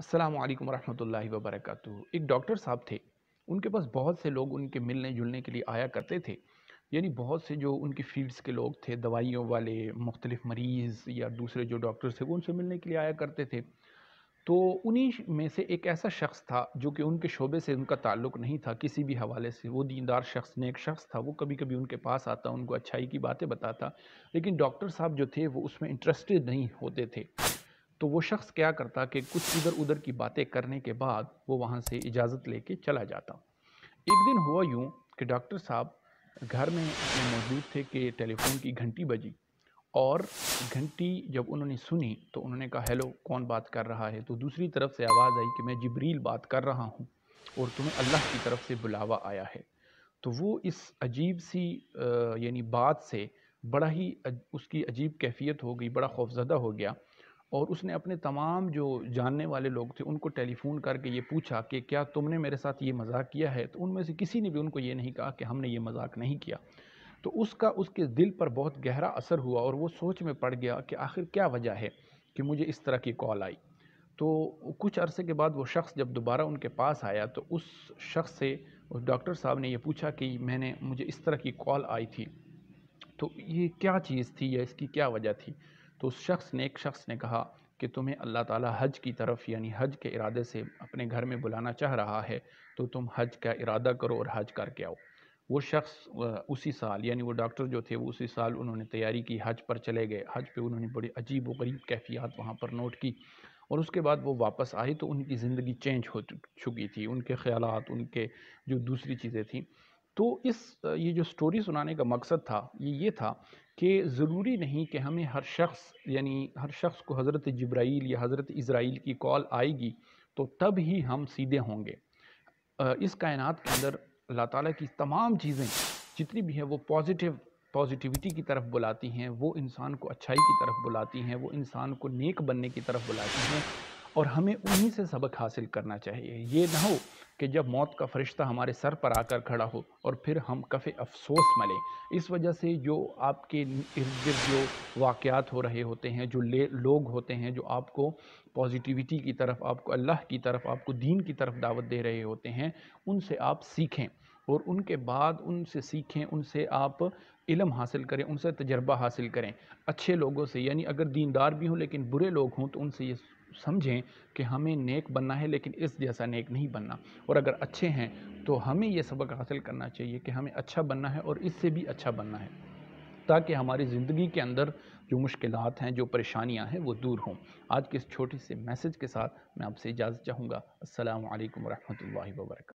अस्सलाम वालेकुम रहमतुल्लाहि व बरकातुहू। एक डॉक्टर साहब थे। उनके पास बहुत से लोग उनके मिलने जुलने के लिए आया करते थे। यानी बहुत से जो उनकी फ़ील्ड्स के लोग थे, दवाइयों वाले, मुख्तलिफ़ मरीज़ या दूसरे जो डॉक्टर्स थे, वो उनसे मिलने के लिए आया करते थे। तो उन्हीं में से एक ऐसा शख़्स था जो कि उनके शोबे से उनका ताल्लुक़ नहीं था किसी भी हवाले से। वो दीनदार शख़्स, नेक शख़्स था। वो कभी-कभी उनके पास आता, उनको अच्छाई की बातें बताता, लेकिन डॉक्टर साहब जो थे वो उसमें इंटरेस्टेड नहीं होते थे। तो वो शख़्स क्या करता कि कुछ इधर-उधर की बातें करने के बाद वो वहाँ से इजाज़त लेके चला जाता। एक दिन हुआ यूँ कि डॉक्टर साहब घर में अपने मौजूद थे कि टेलीफ़ोन की घंटी बजी और घंटी जब उन्होंने सुनी तो उन्होंने कहा, हेलो, कौन बात कर रहा है? तो दूसरी तरफ से आवाज़ आई कि मैं जिब्रील बात कर रहा हूँ और तुम्हें अल्लाह की तरफ से बुलावा आया है। तो वो इस अजीब सी यानी बात से बड़ा ही उसकी अजीब कैफ़ियत हो गई, बड़ा खौफ़ज़दा हो गया और उसने अपने तमाम जो जानने वाले लोग थे उनको टेलीफ़ोन करके ये पूछा कि क्या तुमने मेरे साथ ये मज़ाक किया है? तो उनमें से किसी ने भी उनको ये नहीं कहा कि हमने ये मज़ाक नहीं किया। तो उसका उसके दिल पर बहुत गहरा असर हुआ और वो सोच में पड़ गया कि आखिर क्या वजह है कि मुझे इस तरह की कॉल आई। तो कुछ अरसे के बाद वो शख़्स जब दोबारा उनके पास आया तो उस शख़्स से उस डॉक्टर साहब ने ये पूछा कि मुझे इस तरह की कॉल आई थी, तो ये क्या चीज़ थी या इसकी क्या वजह थी? तो उस शख़्स ने एक शख़्स ने कहा कि तुम्हें अल्लाह ताला हज की तरफ यानी हज के इरादे से अपने घर में बुलाना चाह रहा है, तो तुम हज का इरादा करो और हज करके आओ। वो शख़्स उसी साल यानी वो डॉक्टर जो थे वो उसी साल उन्होंने तैयारी की, हज पर चले गए। हज पे उन्होंने बड़ी अजीब व गरीब कैफ़ियत वहाँ पर नोट की और उसके बाद वो वापस आए तो उनकी ज़िंदगी चेंज हो चुकी थी। उनके ख़यालात, उनके जो दूसरी चीज़ें थीं। तो ये जो स्टोरी सुनाने का मकसद था, ये था कि ज़रूरी नहीं कि हमें हर शख़्स को हज़रत जिब्राईल या हज़रत इज़राइल की कॉल आएगी, तो तब ही हम सीधे होंगे। इस कायनात के अंदर अल्लाह ताला की तमाम चीज़ें जितनी भी हैं वो पॉजिटिविटी की तरफ बुलाती हैं, वो इंसान को अच्छाई की तरफ बुलाती हैं, वो इंसान को नेक बनने की तरफ बुलाती हैं और हमें उन्हीं से सबक हासिल करना चाहिए। ये ना हो कि जब मौत का फ़रिश्ता हमारे सर पर आकर खड़ा हो और फिर हम कफ़े अफ़सोस मलें। इस वजह से जो आपके इर्द-गिर्द जो वाक़यात हो रहे होते हैं, जो लोग होते हैं जो आपको पॉजिटिविटी की तरफ, आपको अल्लाह की तरफ, आपको दीन की तरफ दावत दे रहे होते हैं, उनसे आप सीखें और उनके बाद उनसे सीखें, उनसे आप इल्म हासिल करें, उनसे तजर्बा हासिल करें। अच्छे लोगों से यानी अगर दीनदार भी हों लेकिन बुरे लोग हों तो उनसे ये समझें कि हमें नेक बनना है लेकिन इस जैसा नेक नहीं बनना, और अगर अच्छे हैं तो हमें ये सबक हासिल करना चाहिए कि हमें अच्छा बनना है और इससे भी अच्छा बनना है, ताकि हमारी ज़िंदगी के अंदर जो मुश्किलात हैं, जो परेशानियां हैं वो दूर हों। आज के इस छोटे से मैसेज के साथ मैं आपसे इजाज़त चाहूँगा। अस्सलामु अलैकुम व रहमतुल्लाहि व बरकातहू।